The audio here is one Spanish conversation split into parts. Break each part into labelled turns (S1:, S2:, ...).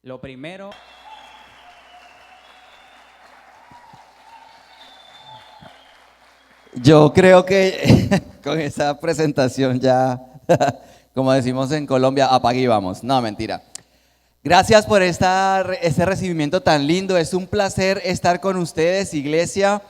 S1: Lo primero,
S2: Yo creo que con esa presentación ya, como decimos en Colombia, apague y vamos. No, mentira. Gracias por este recibimiento tan lindo. Es un placer estar con ustedes, iglesia.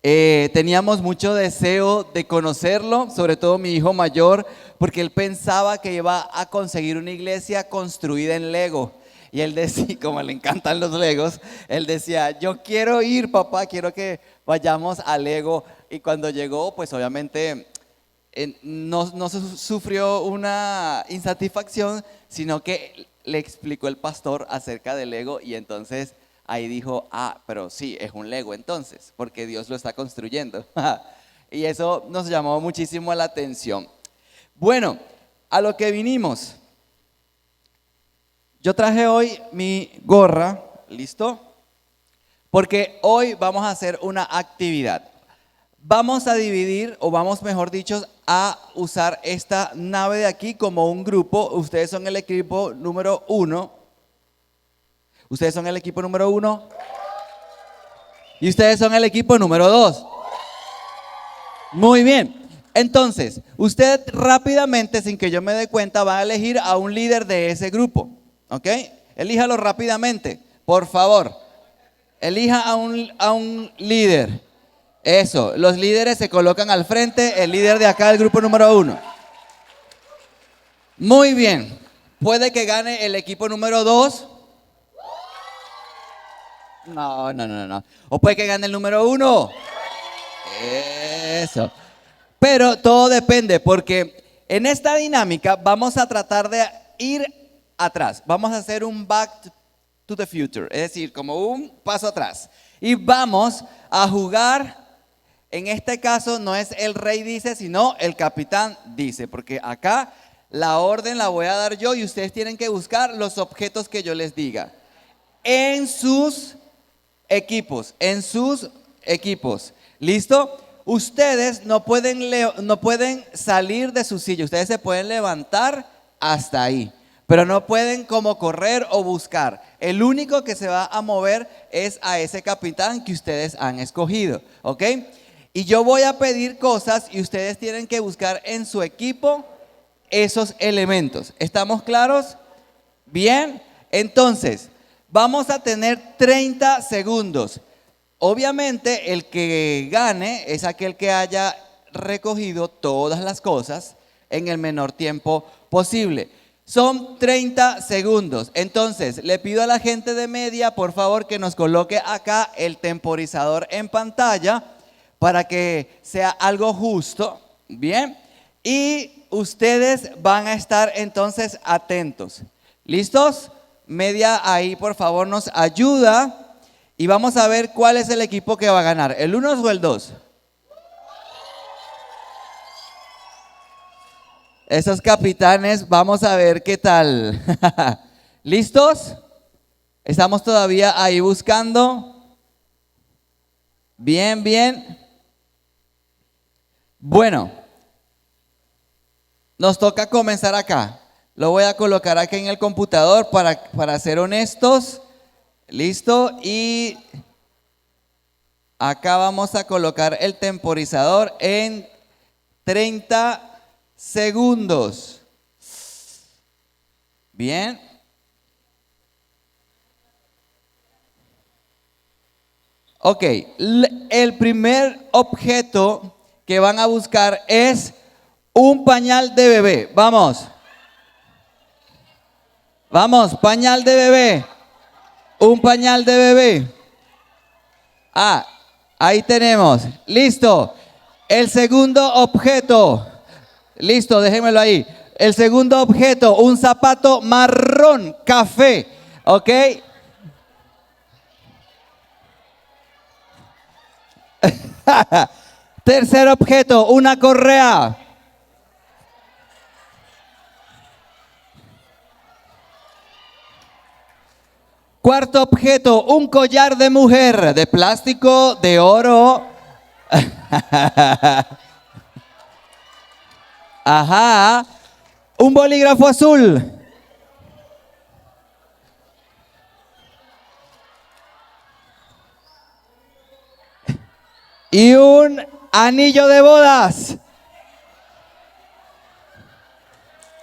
S2: Teníamos mucho deseo de conocerlo, sobre todo mi hijo mayor, porque él pensaba que iba a conseguir una iglesia construida en Lego. Y él decía, como le encantan los Legos, él decía, yo quiero ir, papá, quiero que vayamos a Lego. Y cuando llegó, pues obviamente no sufrió una insatisfacción, sino que le explicó el pastor acerca del Lego y entonces ahí dijo, pero sí, es un Lego entonces, porque Dios lo está construyendo. Y eso nos llamó muchísimo la atención. Bueno, a lo que vinimos. Yo traje hoy mi gorra, ¿listo? Porque hoy vamos a hacer una actividad. Vamos a dividir, o vamos mejor dicho, a usar esta nave de aquí como un grupo. Ustedes son el equipo número 1. Ustedes son el equipo número 1. Y ustedes son el equipo número 2. Muy bien. Entonces, usted rápidamente, sin que yo me dé cuenta, va a elegir a un líder de ese grupo. ¿Ok? Elíjalo rápidamente, por favor. Elija a un líder. Eso, los líderes se colocan al frente, el líder de acá, el grupo número 1. Muy bien, puede que gane el equipo número 2. No. O puede que gane el número 1. Eso. Pero todo depende, porque en esta dinámica vamos a tratar de ir atrás. Vamos a hacer un back to the future, es decir, como un paso atrás. Y vamos a jugar. En este caso no es el rey dice, sino el capitán dice, porque acá la orden la voy a dar yo y ustedes tienen que buscar los objetos que yo les diga. En sus equipos, ¿Listo? Ustedes no pueden salir de su silla, ustedes se pueden levantar hasta ahí, pero no pueden como correr o buscar. El único que se va a mover es a ese capitán que ustedes han escogido, ¿ok? Y yo voy a pedir cosas y ustedes tienen que buscar en su equipo esos elementos. ¿Estamos claros? Bien, entonces vamos a tener 30 segundos. Obviamente el que gane es aquel que haya recogido todas las cosas en el menor tiempo posible. Son 30 segundos. Entonces le pido a la gente de media, por favor, que nos coloque acá el temporizador en pantalla para que sea algo justo. Bien, y ustedes van a estar entonces atentos. ¿Listos? Media ahí, por favor, nos ayuda. Y vamos a ver cuál es el equipo que va a ganar, ¿el 1 o el 2? Esos capitanes, vamos a ver qué tal. ¿Listos? ¿Estamos todavía ahí buscando? Bien. Bueno, nos toca comenzar acá. Lo voy a colocar aquí en el computador para ser honestos. Listo, y acá vamos a colocar el temporizador en 30 segundos. Bien. Ok, el primer objeto que van a buscar es un pañal de bebé. Vamos, pañal de bebé. Un pañal de bebé. Ahí tenemos. Listo. El segundo objeto. Listo, déjenmelo ahí. El segundo objeto, un zapato marrón, café. ¿Ok? Tercer objeto, una correa. Cuarto objeto, un collar de mujer, de plástico, de oro. Ajá. Un bolígrafo azul. y un anillo de bodas.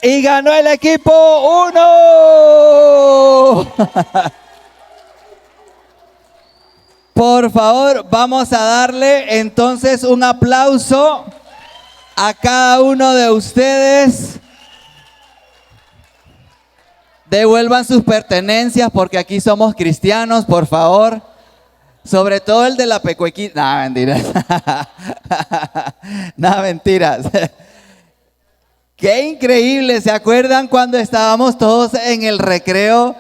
S2: Y ganó el equipo 1. Por favor, vamos a darle entonces un aplauso a cada uno de ustedes. Devuelvan sus pertenencias porque aquí somos cristianos, por favor. Sobre todo el de la pecuequita. No, mentiras. No, mentiras. Qué increíble. ¿Se acuerdan cuando estábamos todos en el recreo?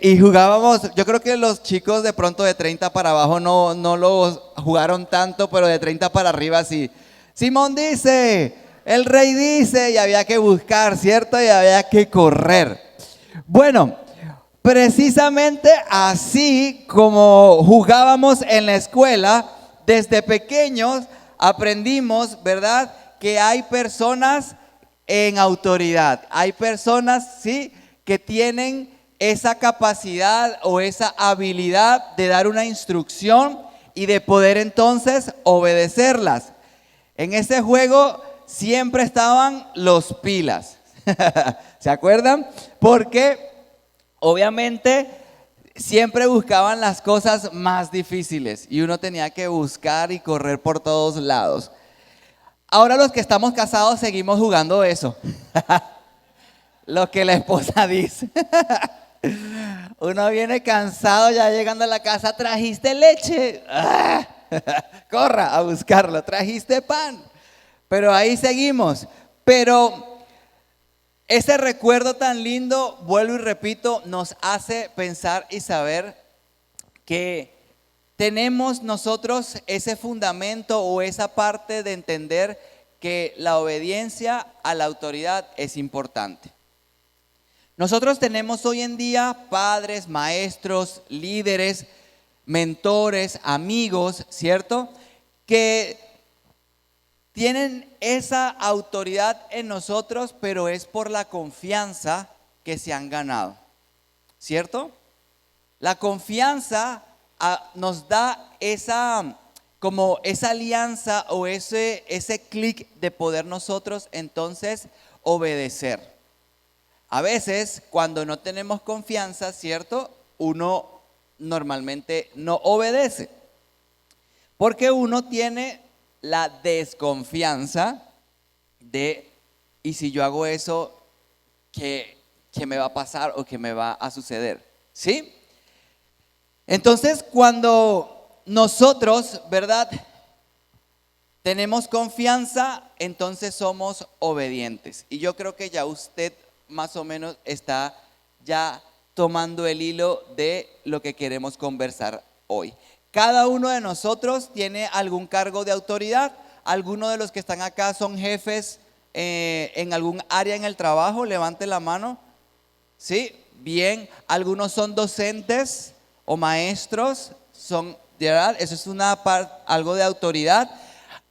S2: Y jugábamos, yo creo que los chicos de pronto de 30 para abajo no los jugaron tanto, pero de 30 para arriba sí. Simón dice, el rey dice, y había que buscar, ¿cierto? Y había que correr. Bueno, precisamente así como jugábamos en la escuela, desde pequeños aprendimos, ¿verdad?, que hay personas en autoridad. Hay personas, sí, que tienen esa capacidad o esa habilidad de dar una instrucción y de poder entonces obedecerlas. En ese juego siempre estaban los pilas. ¿Se acuerdan? Porque obviamente siempre buscaban las cosas más difíciles y uno tenía que buscar y correr por todos lados. Ahora los que estamos casados seguimos jugando eso. Lo que la esposa dice. Uno viene cansado ya llegando a la casa, ¿trajiste leche? Corra a buscarlo, ¿trajiste pan? Pero ahí seguimos. Pero ese recuerdo tan lindo, vuelvo y repito, nos hace pensar y saber que tenemos nosotros ese fundamento o esa parte de entender que la obediencia a la autoridad es importante. Nosotros tenemos hoy en día padres, maestros, líderes, mentores, amigos, ¿cierto?, que tienen esa autoridad en nosotros, pero es por la confianza que se han ganado, ¿cierto? La confianza nos da esa alianza o ese clic de poder nosotros entonces obedecer. A veces cuando no tenemos confianza, ¿cierto?, uno normalmente no obedece, porque uno tiene la desconfianza de, ¿y si yo hago eso, qué me va a pasar o qué me va a suceder? ¿Sí? Entonces, cuando nosotros, ¿verdad?, tenemos confianza, entonces somos obedientes. Y yo creo que ya usted más o menos está ya tomando el hilo de lo que queremos conversar hoy. Cada uno de nosotros tiene algún cargo de autoridad. Algunos de los que están acá son jefes en algún área en el trabajo. Levante la mano. Sí, bien. Algunos son docentes o maestros. ¿Verdad? Eso es algo de autoridad.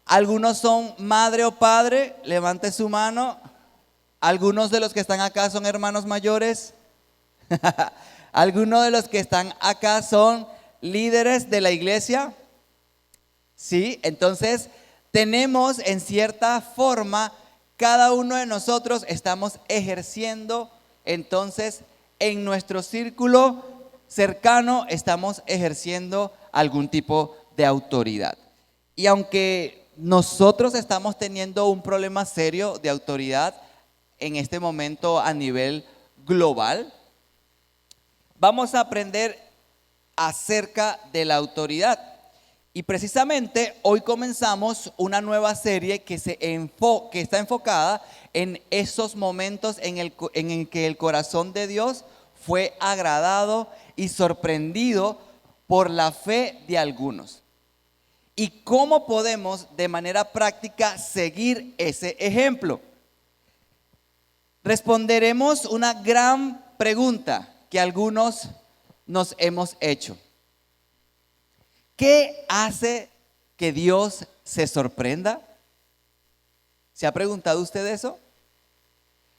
S2: Algunos son madre o padre. Levante su mano. Algunos de los que están acá son hermanos mayores. Algunos de los que están acá son líderes de la iglesia. Sí, entonces tenemos en cierta forma, cada uno de nosotros estamos ejerciendo, entonces en nuestro círculo cercano estamos ejerciendo algún tipo de autoridad. Y aunque nosotros estamos teniendo un problema serio de autoridad en este momento a nivel global, vamos a aprender acerca de la autoridad. Y precisamente hoy comenzamos una nueva serie que está enfocada en esos momentos en el que el corazón de Dios fue agradado y sorprendido por la fe de algunos. Y cómo podemos de manera práctica seguir ese ejemplo. Responderemos una gran pregunta que algunos nos hemos hecho. ¿Qué hace que Dios se sorprenda? ¿Se ha preguntado usted eso?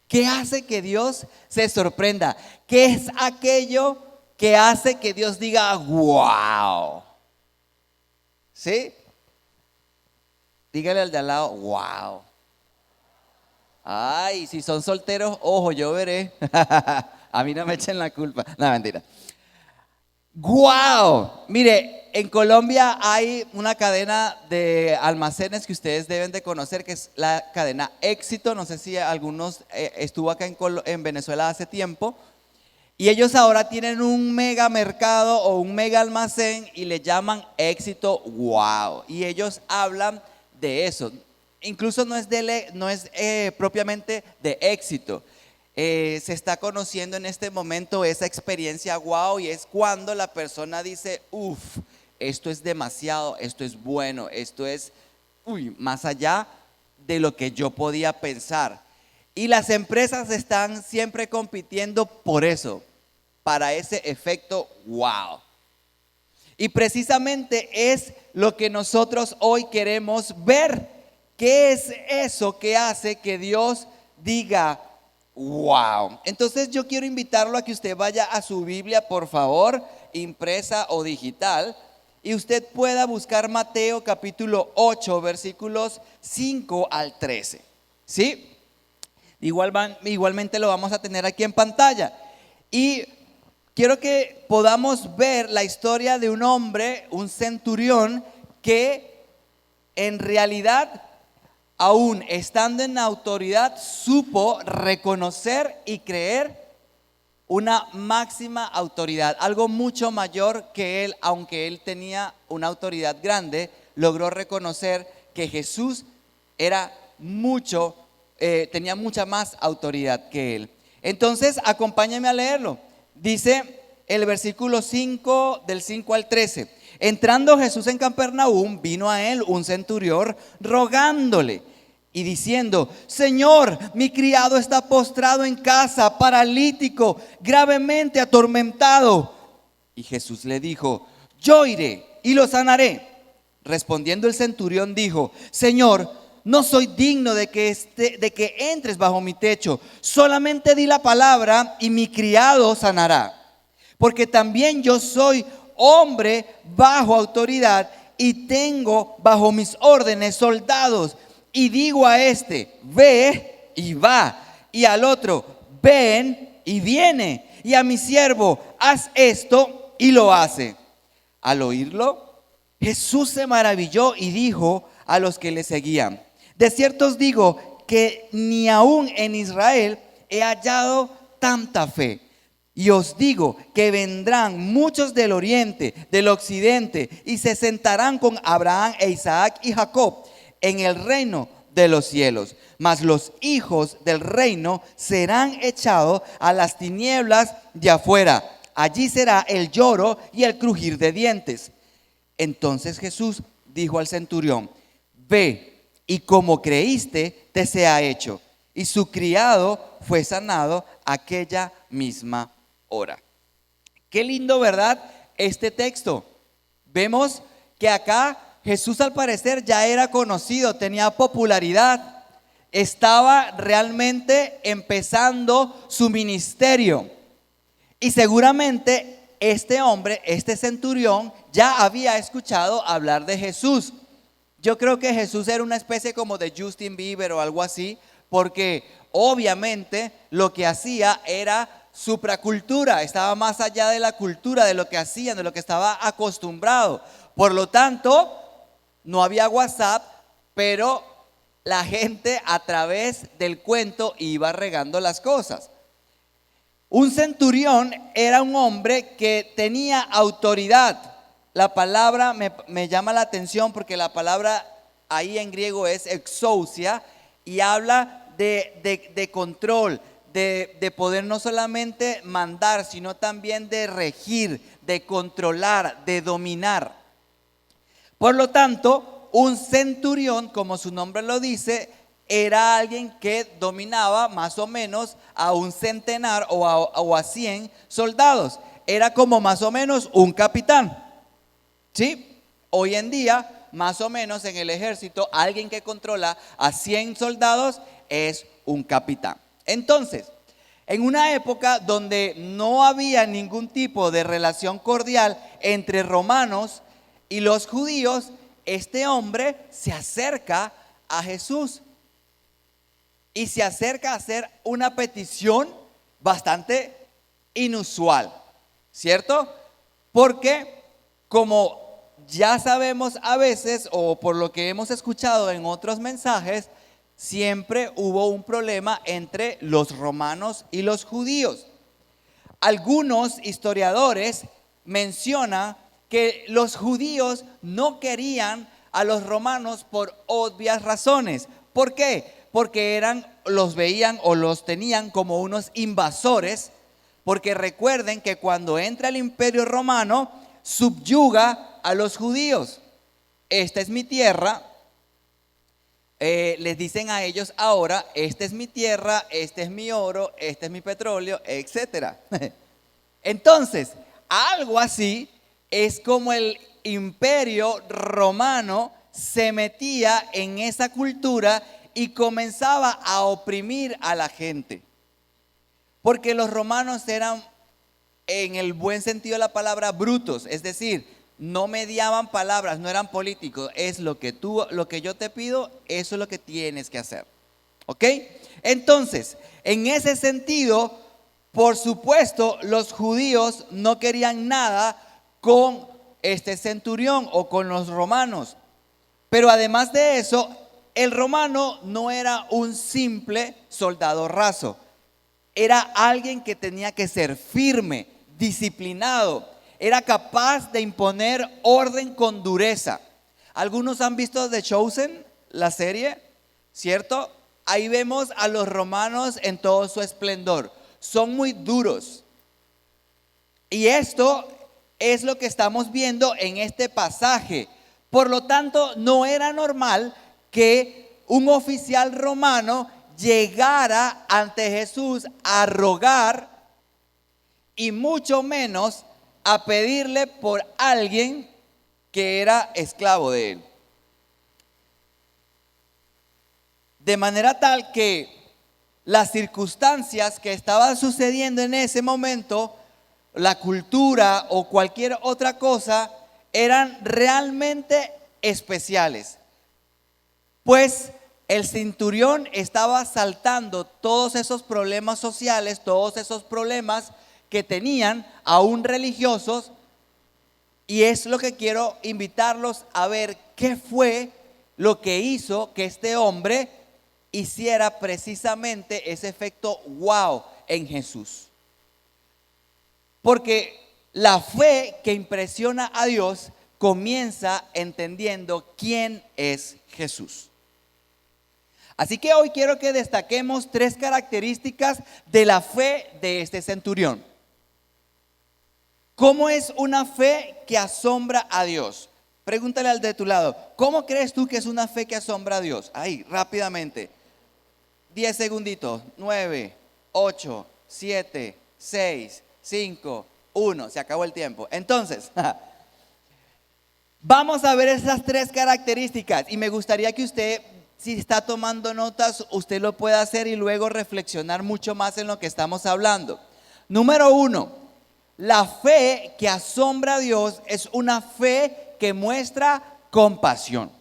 S2: ¿Qué hace que Dios se sorprenda? ¿Qué es aquello que hace que Dios diga wow? ¿Sí? Dígale al de al lado, wow. Ay, si son solteros, ojo, yo veré. A mí no me echen la culpa. No, mentira. ¡Guau! Mire, en Colombia hay una cadena de almacenes que ustedes deben de conocer, que es la cadena Éxito. No sé si algunos estuvo acá en Venezuela hace tiempo. Y ellos ahora tienen un mega mercado o un mega almacén y le llaman Éxito Wow. Y ellos hablan de eso. Incluso no es propiamente de éxito. Se está conociendo en este momento esa experiencia wow, y es cuando la persona dice, uff, esto es demasiado, esto es bueno, esto es más allá de lo que yo podía pensar. Y las empresas están siempre compitiendo por eso, para ese efecto wow. Y precisamente es lo que nosotros hoy queremos ver. ¿Qué es eso que hace que Dios diga wow? Entonces yo quiero invitarlo a que usted vaya a su Biblia, por favor, impresa o digital, y usted pueda buscar Mateo capítulo 8, versículos 5 al 13. ¿Sí? Igualmente lo vamos a tener aquí en pantalla. Y quiero que podamos ver la historia de un hombre, un centurión, que en realidad, aún estando en autoridad, supo reconocer y creer una máxima autoridad, algo mucho mayor que él. Aunque él tenía una autoridad grande, logró reconocer que Jesús era tenía mucha más autoridad que él. Entonces, acompáñame a leerlo. Dice el versículo 5, del 5 al 13. Entrando Jesús en Capernaum, vino a él un centurión rogándole y diciendo: Señor, mi criado está postrado en casa, paralítico, gravemente atormentado. Y Jesús le dijo: yo iré y lo sanaré. Respondiendo el centurión dijo: Señor, no soy digno de que entres bajo mi techo. Solamente di la palabra y mi criado sanará. Porque también yo soy hombre bajo autoridad y tengo bajo mis órdenes soldados. Y digo a este: ve, y va. Y al otro: ven, y viene. Y a mi siervo: haz esto, y lo hace. Al oírlo, Jesús se maravilló y dijo a los que le seguían: de cierto os digo que ni aún en Israel he hallado tanta fe. Y os digo que vendrán muchos del oriente, del occidente, y se sentarán con Abraham e Isaac y Jacob en el reino de los cielos. Mas los hijos del reino serán echados a las tinieblas de afuera. Allí será el lloro y el crujir de dientes. Entonces Jesús dijo al centurión: ve, y como creíste, te sea hecho. Y su criado fue sanado aquella misma hora. Qué lindo, ¿verdad? Este texto. Vemos que acá Jesús, al parecer, ya era conocido, tenía popularidad, estaba realmente empezando su ministerio. Y seguramente este hombre, este centurión, ya había escuchado hablar de Jesús. Yo creo que Jesús era una especie como de Justin Bieber o algo así, porque obviamente lo que hacía era supracultura, estaba más allá de la cultura, de lo que hacían, de lo que estaba acostumbrado. Por lo tanto, no había WhatsApp, pero la gente a través del cuento iba regando las cosas. Un centurión era un hombre que tenía autoridad. La palabra me llama la atención porque la palabra ahí en griego es exousia y habla de control, de poder no solamente mandar, sino también de regir, de controlar, de dominar. Por lo tanto, un centurión, como su nombre lo dice, era alguien que dominaba más o menos a un centenar o a 100 soldados. Era como más o menos un capitán. ¿Sí? Hoy en día, más o menos en el ejército, alguien que controla a 100 soldados es un capitán. Entonces, en una época donde no había ningún tipo de relación cordial entre romanos y los judíos, este hombre se acerca a Jesús y se acerca a hacer una petición bastante inusual, ¿cierto? Porque como ya sabemos a veces, o por lo que hemos escuchado en otros mensajes, siempre hubo un problema entre los romanos y los judíos. Algunos historiadores mencionan que los judíos no querían a los romanos por obvias razones. ¿Por qué? Porque los veían o los tenían como unos invasores, porque recuerden que cuando entra el Imperio Romano, subyuga a los judíos. Esta es mi tierra. Les dicen a ellos ahora, esta es mi tierra, este es mi oro, este es mi petróleo, etcétera. Entonces, algo así es como el Imperio Romano se metía en esa cultura y comenzaba a oprimir a la gente. Porque los romanos eran, en el buen sentido de la palabra, brutos, es decir, no mediaban palabras, no eran políticos. Es lo que yo te pido, eso es lo que tienes que hacer. ¿Ok? Entonces, en ese sentido, por supuesto, los judíos no querían nada con este centurión o con los romanos. Pero además de eso, el romano no era un simple soldado raso. Era alguien que tenía que ser firme, disciplinado. Era capaz de imponer orden con dureza. Algunos han visto The Chosen, la serie, ¿cierto? Ahí vemos a los romanos en todo su esplendor. Son muy duros. Y esto es lo que estamos viendo en este pasaje. Por lo tanto, no era normal que un oficial romano llegara ante Jesús a rogar y mucho menos a pedirle por alguien que era esclavo de él. De manera tal que las circunstancias que estaban sucediendo en ese momento, la cultura o cualquier otra cosa, eran realmente especiales. Pues el centurión estaba saltando todos esos problemas sociales, todos esos problemas que tenían aún religiosos, y es lo que quiero invitarlos a ver qué fue lo que hizo que este hombre hiciera precisamente ese efecto wow en Jesús. Porque la fe que impresiona a Dios comienza entendiendo quién es Jesús. Así que hoy quiero que destaquemos 3 características de la fe de este centurión. ¿Cómo es una fe que asombra a Dios? Pregúntale al de tu lado, ¿cómo crees tú que es una fe que asombra a Dios? Ahí, rápidamente. 10 segunditos. 9, 8, 7, 6, 5, 1. Se acabó el tiempo. Entonces, vamos a ver esas 3 características. Y me gustaría que usted, si está tomando notas, usted lo pueda hacer y luego reflexionar mucho más en lo que estamos hablando. Número 1. La fe que asombra a Dios es una fe que muestra compasión.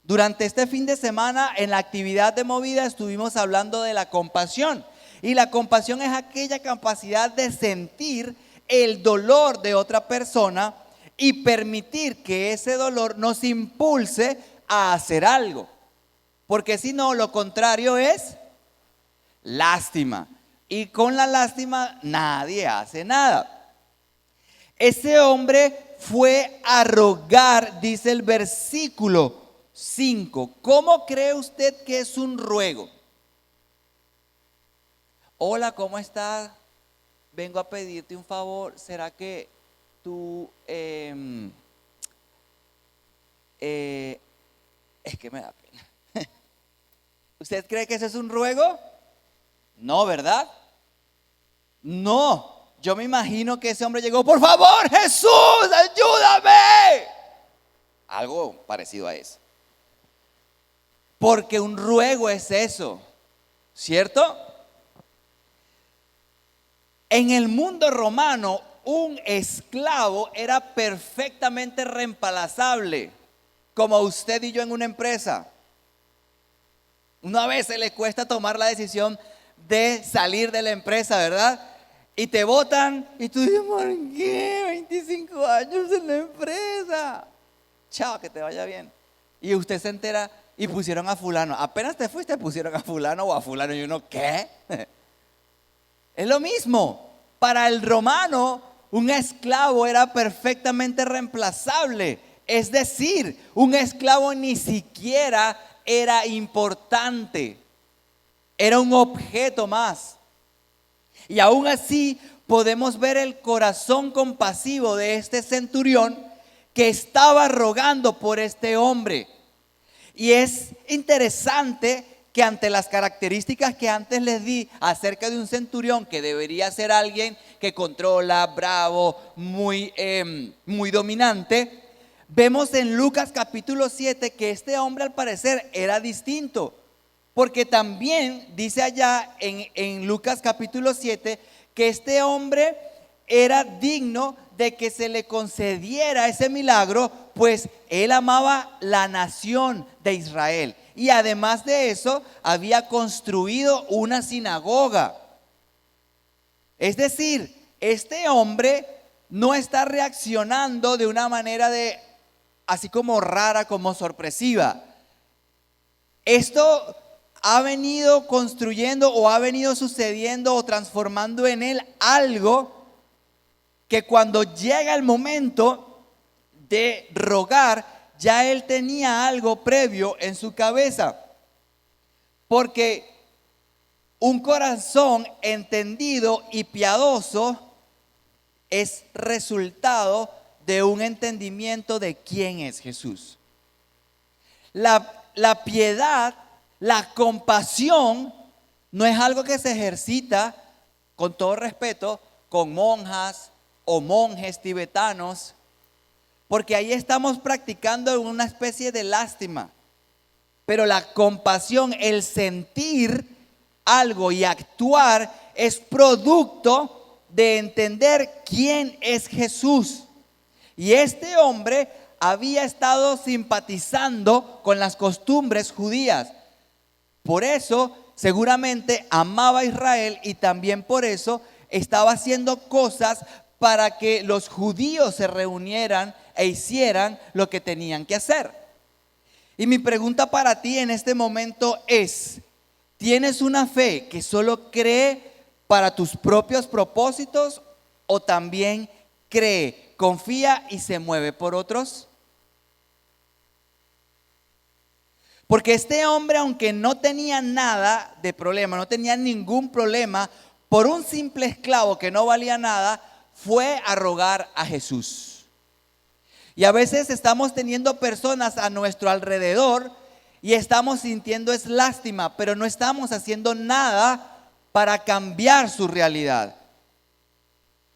S2: Durante este fin de semana en la actividad de Movida estuvimos hablando de la compasión. Y la compasión es aquella capacidad de sentir el dolor de otra persona y permitir que ese dolor nos impulse a hacer algo. Porque si no, lo contrario es lástima. Y con la lástima nadie hace nada. Ese hombre fue a rogar, dice el versículo 5. ¿Cómo cree usted que es un ruego? Hola, ¿cómo estás? Vengo a pedirte un favor. ¿Será que tú es que me da pena? ¿Usted cree que ese es un ruego? No, ¿verdad? No. Yo me imagino que ese hombre llegó, por favor, Jesús, ayúdame. Algo parecido a eso. Porque un ruego es eso, ¿cierto? En el mundo romano, un esclavo era perfectamente reemplazable. como usted y yo en una empresa. Una vez se le cuesta tomar la decisión de salir de la empresa, ¿verdad? Y te botan y tú dices, ¿por qué? 25 años en la empresa. Chao, que te vaya bien. Y usted se entera y pusieron a fulano. Apenas te fuiste, pusieron a fulano o a fulano. Y uno, ¿qué? Es lo mismo. Para el romano, un esclavo era perfectamente reemplazable. Es decir, un esclavo ni siquiera era importante. Era un objeto más. Y aún así podemos ver el corazón compasivo de este centurión que estaba rogando por este hombre. Y es interesante que ante las características que antes les di acerca de un centurión, que debería ser alguien que controla, bravo, muy dominante, vemos en Lucas capítulo 7 que este hombre al parecer era distinto. Porque también dice allá en Lucas capítulo 7 que este hombre era digno de que se le concediera ese milagro, pues él amaba la nación de Israel. Y además de eso, había construido una sinagoga. Es decir, este hombre no está reaccionando de una manera así como rara, como sorpresiva. Esto ha venido construyendo o ha venido sucediendo o transformando en él algo que cuando llega el momento de rogar, ya él tenía algo previo en su cabeza. Porque un corazón entendido y piadoso es resultado de un entendimiento de quién es Jesús. La piedad, la compasión, no es algo que se ejercita, con todo respeto, con monjas o monjes tibetanos, porque ahí estamos practicando una especie de lástima. Pero la compasión, el sentir algo y actuar, es producto de entender quién es Jesús. Y este hombre había estado simpatizando con las costumbres judías. Por eso seguramente amaba a Israel y también por eso estaba haciendo cosas para que los judíos se reunieran e hicieran lo que tenían que hacer. Y mi pregunta para ti en este momento es: ¿tienes una fe que solo cree para tus propios propósitos o también cree, confía y se mueve por otros? Porque este hombre, aunque no tenía nada de problema, no tenía ningún problema, por un simple esclavo que no valía nada, fue a rogar a Jesús. Y a veces estamos teniendo personas a nuestro alrededor y estamos sintiendo es lástima, pero no estamos haciendo nada para cambiar su realidad.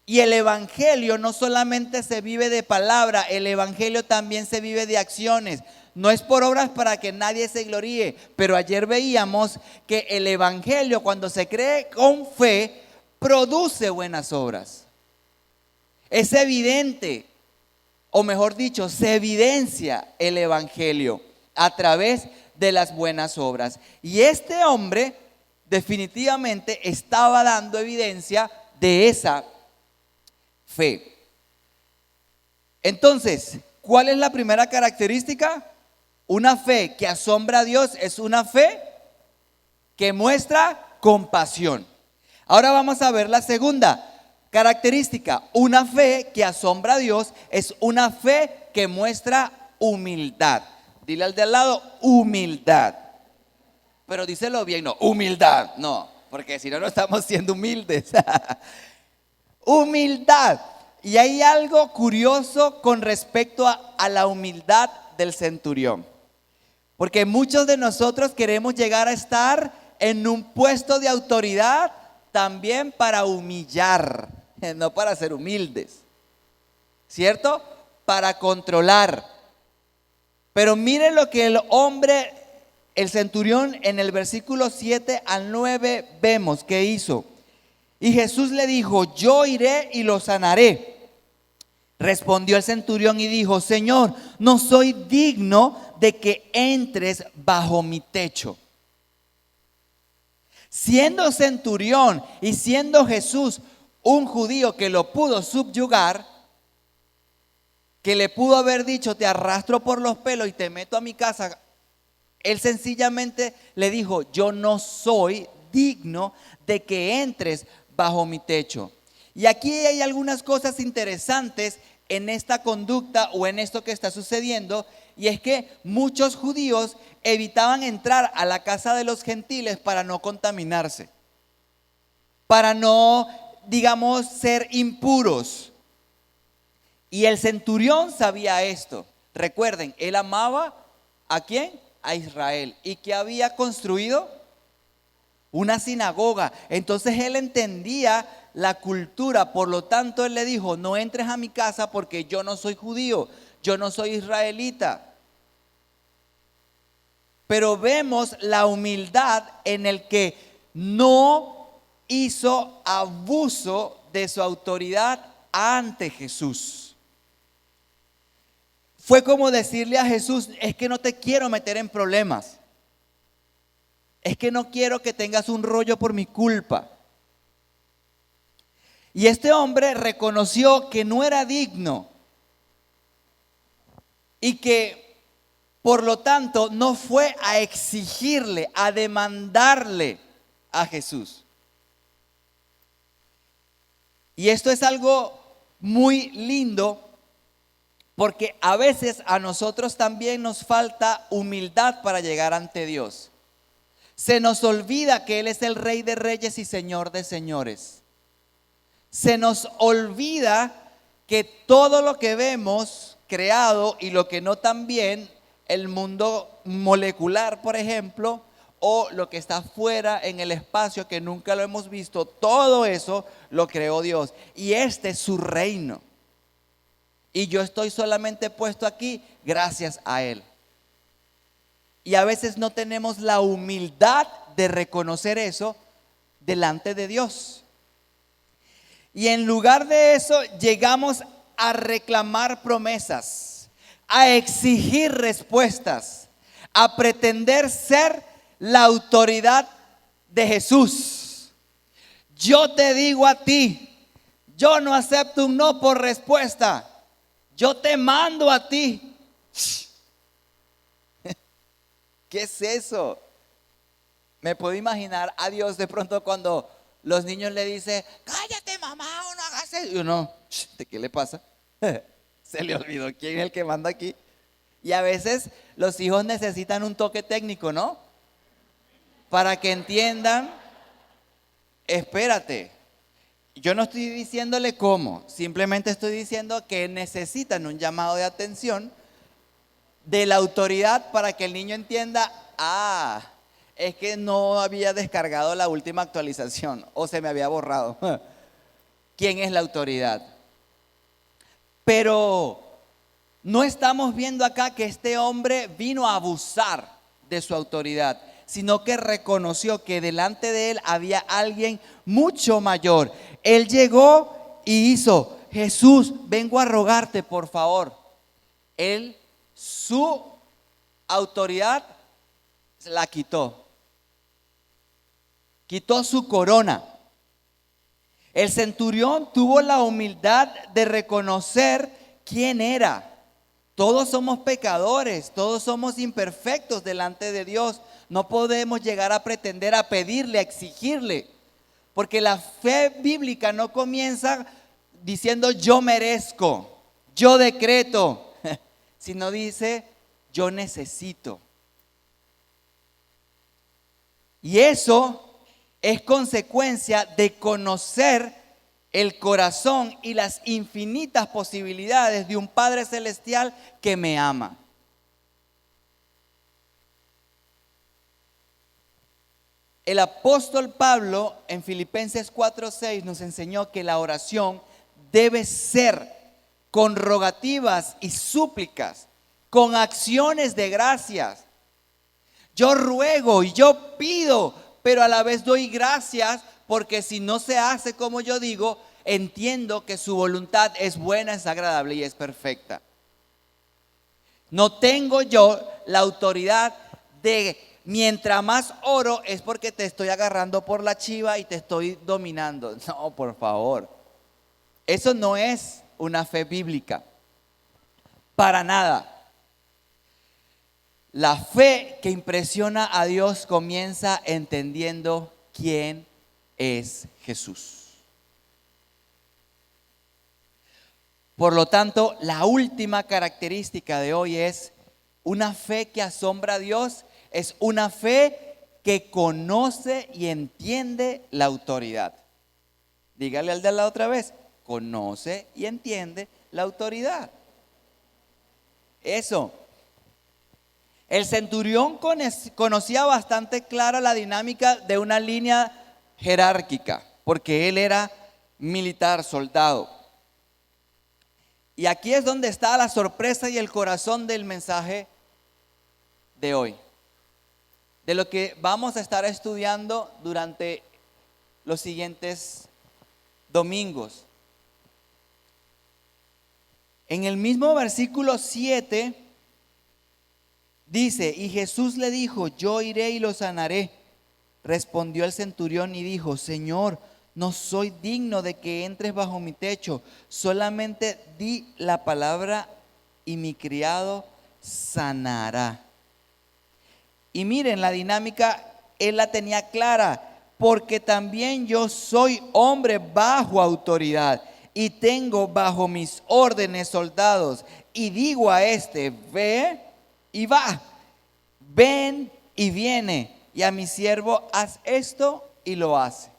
S2: Y el evangelio no solamente se vive de palabra, el evangelio también se vive de acciones. No es por obras para que nadie se gloríe, pero ayer veíamos que el evangelio, cuando se cree con fe, produce buenas obras. Es evidente, o mejor dicho, se evidencia el evangelio a través de las buenas obras. Y este hombre definitivamente estaba dando evidencia de esa fe. Entonces, ¿cuál es la primera característica? Una fe que asombra a Dios es una fe que muestra compasión. Ahora vamos a ver la segunda característica. Una fe que asombra a Dios es una fe que muestra humildad. Dile al de al lado, humildad. Pero díselo bien, no, humildad, no, porque si no, no estamos siendo humildes. Humildad. Y hay algo curioso con respecto a la humildad del centurión. Porque muchos de nosotros queremos llegar a estar en un puesto de autoridad también para humillar, no para ser humildes, ¿cierto? Para controlar. Pero miren lo que el centurión en el versículo 7 al 9 vemos que hizo. Y Jesús le dijo: yo iré y lo sanaré. Respondió el centurión y dijo: Señor, no soy digno de que entres bajo mi techo. Siendo centurión y siendo Jesús un judío que lo pudo subyugar, que le pudo haber dicho: te arrastro por los pelos y te meto a mi casa, él sencillamente le dijo: yo no soy digno de que entres bajo mi techo. Y aquí hay algunas cosas interesantes en esta conducta o en esto que está sucediendo, y es que muchos judíos evitaban entrar a la casa de los gentiles para no contaminarse, para no, digamos, ser impuros. Y el centurión sabía esto. Recuerden, él amaba ¿a quién? A Israel. ¿Y qué había construido? Una sinagoga. Entonces él entendía la cultura, por lo tanto él le dijo: no entres a mi casa porque yo no soy judío, yo no soy israelita. Pero vemos la humildad en el que no hizo abuso de su autoridad ante Jesús. Fue como decirle a Jesús: es que no te quiero meter en problemas, es que no quiero que tengas un rollo por mi culpa. Y este hombre reconoció que no era digno y que por lo tanto no fue a exigirle, a demandarle a Jesús. Y esto es algo muy lindo, porque a veces a nosotros también nos falta humildad para llegar ante Dios. Se nos olvida que Él es el Rey de Reyes y Señor de Señores. Se nos olvida que todo lo que vemos creado y lo que no también, el mundo molecular, por ejemplo, o lo que está fuera en el espacio que nunca lo hemos visto, todo eso lo creó Dios. Y este es su reino. Y yo estoy solamente puesto aquí gracias a Él. Y a veces no tenemos la humildad de reconocer eso delante de Dios. Y en lugar de eso llegamos a reclamar promesas, a exigir respuestas, a pretender ser la autoridad de Jesús. Yo te digo a ti, yo no acepto un no por respuesta, yo te mando a ti. ¿Qué es eso? Me puedo imaginar a Dios de pronto cuando los niños le dicen: cállate mamá, o no hagas eso. Y uno, ¿de qué le pasa? Se le olvidó quién es el que manda aquí. Y a veces los hijos necesitan un toque técnico, ¿no? Para que entiendan: espérate, yo no estoy diciéndole cómo, simplemente estoy diciendo que necesitan un llamado de atención de la autoridad para que el niño entienda: es que no había descargado la última actualización o se me había borrado. ¿Quién es la autoridad? Pero no estamos viendo acá que este hombre vino a abusar de su autoridad, sino que reconoció que delante de él había alguien mucho mayor. Él llegó y hizo: Jesús, vengo a rogarte, por favor. Él, su autoridad la quitó. Quitó su corona. El centurión tuvo la humildad de reconocer quién era. Todos somos pecadores, todos somos imperfectos delante de Dios. No podemos llegar a pretender, a pedirle, a exigirle. Porque la fe bíblica no comienza diciendo yo merezco, yo decreto, sino dice yo necesito. Y eso es consecuencia de conocer el corazón y las infinitas posibilidades de un Padre Celestial que me ama. El apóstol Pablo en Filipenses 4:6 nos enseñó que la oración debe ser con rogativas y súplicas, con acciones de gracias. Yo ruego y yo pido, pero a la vez doy gracias, porque si no se hace como yo digo, entiendo que su voluntad es buena, es agradable y es perfecta. No tengo yo la autoridad de mientras más oro es porque te estoy agarrando por la chiva y te estoy dominando. No, por favor. Eso no es una fe bíblica. Para nada. La fe que impresiona a Dios comienza entendiendo quién es Jesús. Por lo tanto, la última característica de hoy es una fe que asombra a Dios, es una fe que conoce y entiende la autoridad. Dígale al de la otra vez, conoce y entiende la autoridad. Eso. El centurión conocía bastante clara la dinámica de una línea jerárquica, porque él era militar, soldado. Y aquí es donde está la sorpresa y el corazón del mensaje de hoy, de lo que vamos a estar estudiando durante los siguientes domingos. En el mismo versículo 7 dice, y Jesús le dijo, yo iré y lo sanaré. Respondió el centurión y dijo, Señor, no soy digno de que entres bajo mi techo, solamente di la palabra y mi criado sanará. Y miren, la dinámica él la tenía clara, porque también yo soy hombre bajo autoridad y tengo bajo mis órdenes soldados, y digo a este, ve y va, ven y viene, y a mi siervo haz esto y lo hace.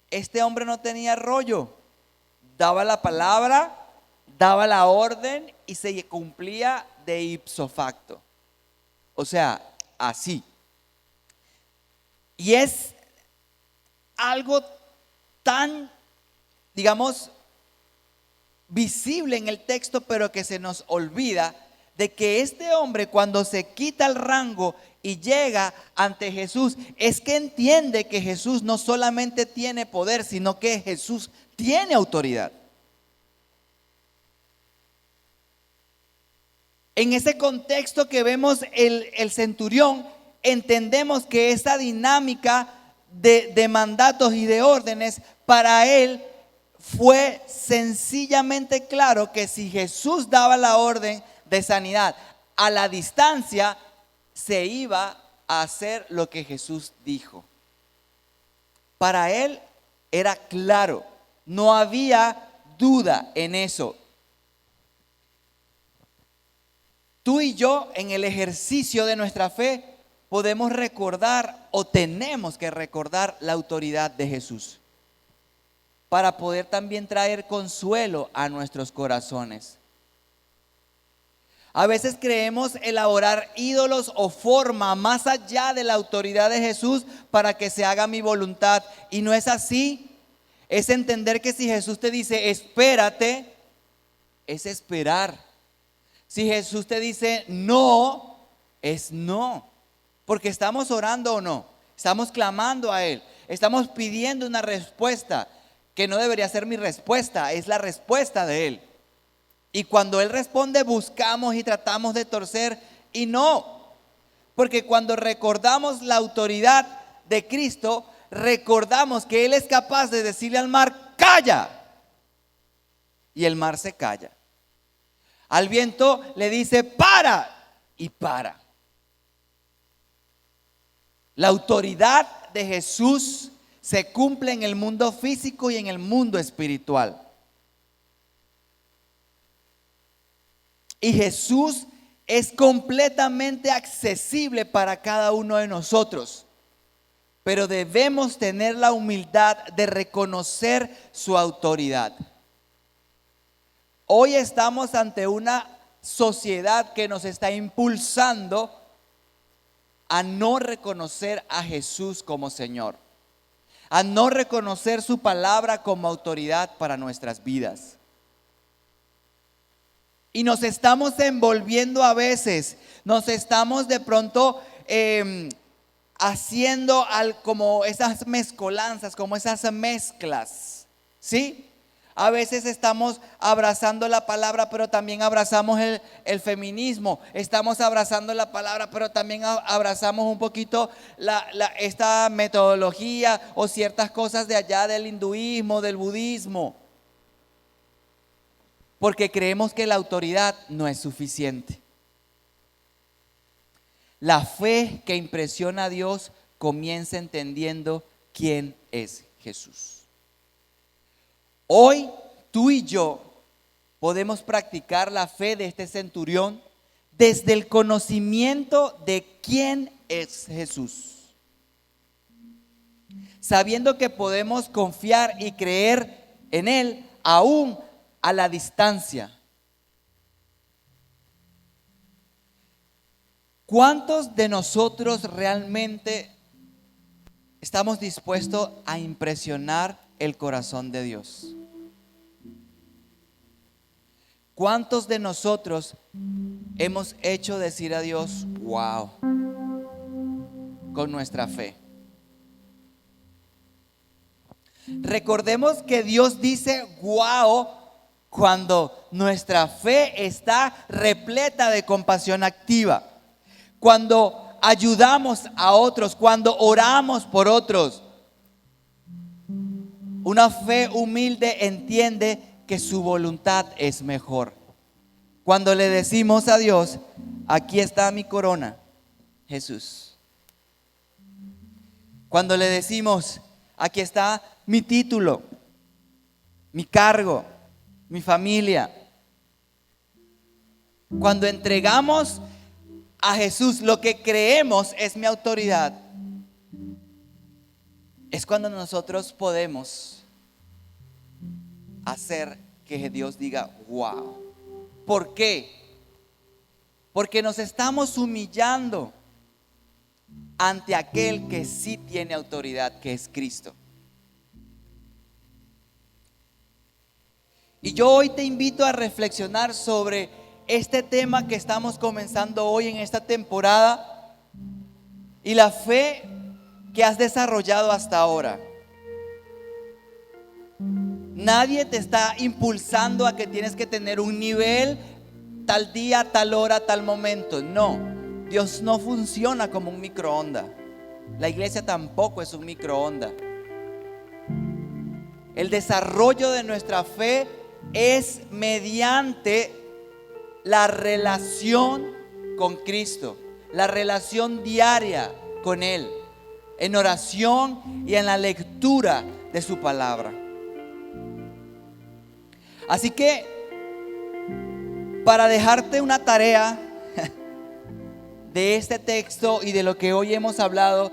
S2: Este hombre no tenía rollo, daba la palabra, daba la orden y se cumplía de ipso facto. O sea, así. Y es algo tan, digamos, visible en el texto, pero que se nos olvida de que este hombre, cuando se quita el rango y llega ante Jesús, es que entiende que Jesús no solamente tiene poder, sino que Jesús tiene autoridad. En ese contexto que vemos el centurión, entendemos que esa dinámica de mandatos y de órdenes para él fue sencillamente claro que si Jesús daba la orden de sanidad a la distancia, se iba a hacer lo que Jesús dijo. Para él era claro, no había duda en eso. Tú y yo, en el ejercicio de nuestra fe, podemos recordar o tenemos que recordar la autoridad de Jesús para poder también traer consuelo a nuestros corazones. A veces creemos elaborar ídolos o forma más allá de la autoridad de Jesús para que se haga mi voluntad, y no es así. Es entender que si Jesús te dice espérate, es esperar. Si Jesús te dice no, es no. Porque estamos orando o no, estamos clamando a Él, estamos pidiendo una respuesta que no debería ser mi respuesta, es la respuesta de Él. Y cuando Él responde, buscamos y tratamos de torcer, y no. Porque cuando recordamos la autoridad de Cristo, recordamos que Él es capaz de decirle al mar, calla. Y el mar se calla. Al viento le dice, para. Y para. La autoridad de Jesús se cumple en el mundo físico y en el mundo espiritual. Y Jesús es completamente accesible para cada uno de nosotros. Pero debemos tener la humildad de reconocer su autoridad. Hoy estamos ante una sociedad que nos está impulsando a no reconocer a Jesús como Señor, a no reconocer su palabra como autoridad para nuestras vidas. Y nos estamos envolviendo a veces, nos estamos de pronto haciendo como esas mezcolanzas, como esas mezclas, ¿sí? A veces estamos abrazando la palabra, pero también abrazamos el feminismo. Estamos abrazando la palabra, pero también abrazamos un poquito esta metodología o ciertas cosas de allá del hinduismo, del budismo. Porque creemos que la autoridad no es suficiente. La fe que impresiona a Dios comienza entendiendo quién es Jesús. Hoy tú y yo podemos practicar la fe de este centurión desde el conocimiento de quién es Jesús. Sabiendo que podemos confiar y creer en Él aún a la distancia. ¿Cuántos de nosotros realmente estamos dispuestos a impresionar el corazón de Dios? ¿Cuántos de nosotros hemos hecho decir a Dios, wow, con nuestra fe? Recordemos que Dios dice wow cuando nuestra fe está repleta de compasión activa, cuando ayudamos a otros, cuando oramos por otros. Una fe humilde entiende que su voluntad es mejor. Cuando le decimos a Dios, aquí está mi corona, Jesús. Cuando le decimos, aquí está mi título, mi cargo, mi familia. Cuando entregamos a Jesús lo que creemos es mi autoridad, es cuando nosotros podemos hacer que Dios diga wow. ¿Por qué? Porque nos estamos humillando ante aquel que sí tiene autoridad, que es Cristo. Y yo hoy te invito a reflexionar sobre este tema que estamos comenzando hoy en esta temporada y la fe que has desarrollado hasta ahora. Nadie te está impulsando a que tienes que tener un nivel tal día, tal hora, tal momento. No, Dios no funciona como un microondas. La iglesia tampoco es un microondas. El desarrollo de nuestra fe es mediante la relación con Cristo, la relación diaria con Él, en oración y en la lectura de su palabra. Así que, para dejarte una tarea de este texto y de lo que hoy hemos hablado,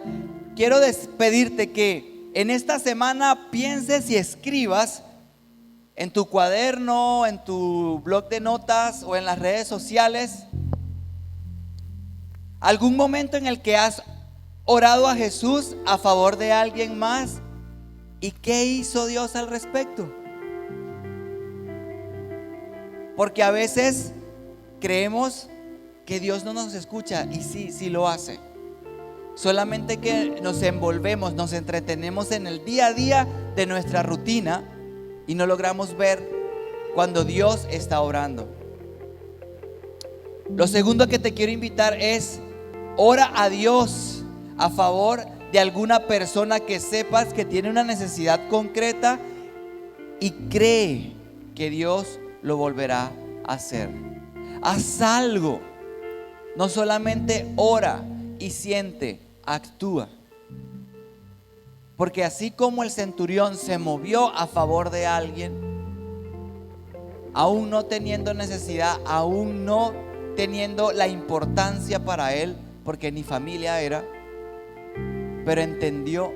S2: quiero pedirte que en esta semana pienses y escribas en tu cuaderno, en tu blog de notas o en las redes sociales algún momento en el que has orado a Jesús a favor de alguien más y qué hizo Dios al respecto. Porque a veces creemos que Dios no nos escucha y sí lo hace. Solamente que nos envolvemos, nos entretenemos en el día a día de nuestra rutina y no logramos ver cuando Dios está orando. Lo segundo que te quiero invitar es: ora a Dios a favor de alguna persona que sepas que tiene una necesidad concreta y cree que Dios lo volverá a hacer. Haz algo. No solamente ora y siente, actúa. Porque así como el centurión se movió a favor de alguien, aún no teniendo necesidad, aún no teniendo la importancia para él, porque ni familia era, pero entendió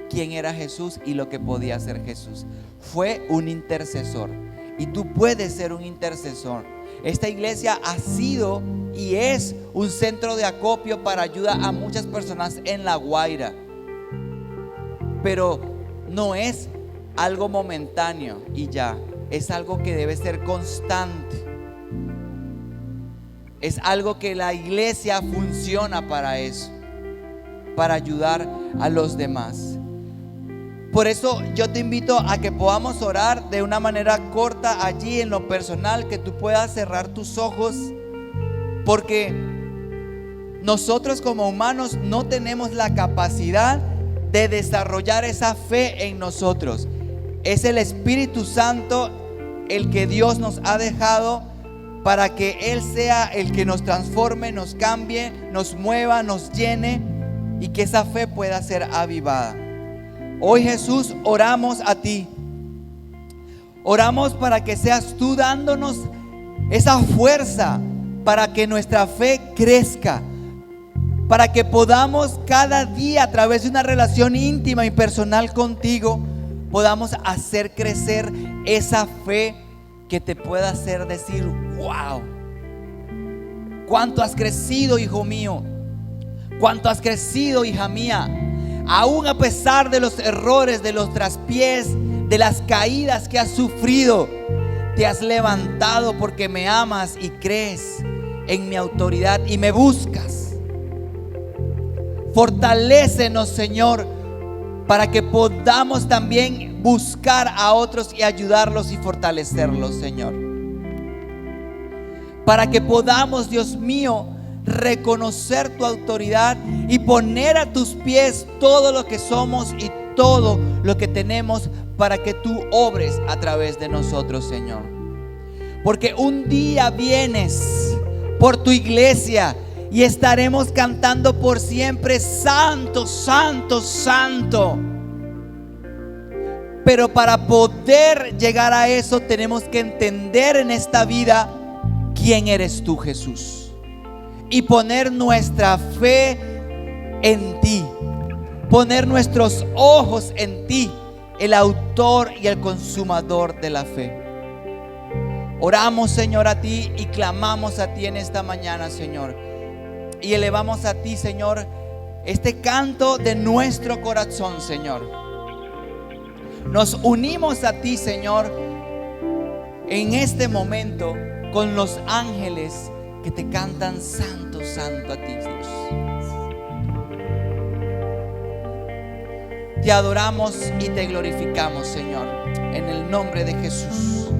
S2: quién era Jesús y lo que podía hacer Jesús. Fue un intercesor y tú puedes ser un intercesor. Esta iglesia ha sido y es un centro de acopio para ayuda a muchas personas en La Guaira. Pero no es algo momentáneo y ya, es algo que debe ser constante. Es algo que la iglesia funciona para eso, para ayudar a los demás. Por eso yo te invito a que podamos orar de una manera corta allí en lo personal, que tú puedas cerrar tus ojos, porque nosotros como humanos no tenemos la capacidad de desarrollar esa fe en nosotros. Es el Espíritu Santo el que Dios nos ha dejado para que Él sea el que nos transforme, nos cambie, nos mueva, nos llene y que esa fe pueda ser avivada. Hoy, Jesús, oramos a ti. Oramos para que seas tú dándonos esa fuerza para que nuestra fe crezca, para que podamos cada día, a través de una relación íntima y personal contigo, podamos hacer crecer esa fe que te pueda hacer decir: wow, cuánto has crecido, hijo mío, cuánto has crecido, hija mía. Aún a pesar de los errores, de los traspiés, de las caídas que has sufrido, te has levantado porque me amas y crees en mi autoridad y me buscas. Fortalécenos, Señor, para que podamos también buscar a otros y ayudarlos y fortalecerlos, Señor. Para que podamos, Dios mío, reconocer tu autoridad y poner a tus pies todo lo que somos y todo lo que tenemos, para que tú obres a través de nosotros, Señor. Porque un día vienes por tu iglesia y estaremos cantando por siempre: santo, santo, santo. Pero para poder llegar a eso tenemos que entender en esta vida quién eres tú, Jesús, y poner nuestra fe en ti, poner nuestros ojos en ti, el autor y el consumador de la fe. Oramos, Señor, a ti y clamamos a ti en esta mañana, Señor, y elevamos a ti, Señor, este canto de nuestro corazón, Señor. Nos unimos a ti, Señor, en este momento con los ángeles que te cantan: santo, santo a ti, Dios. Te adoramos y te glorificamos, Señor, en el nombre de Jesús.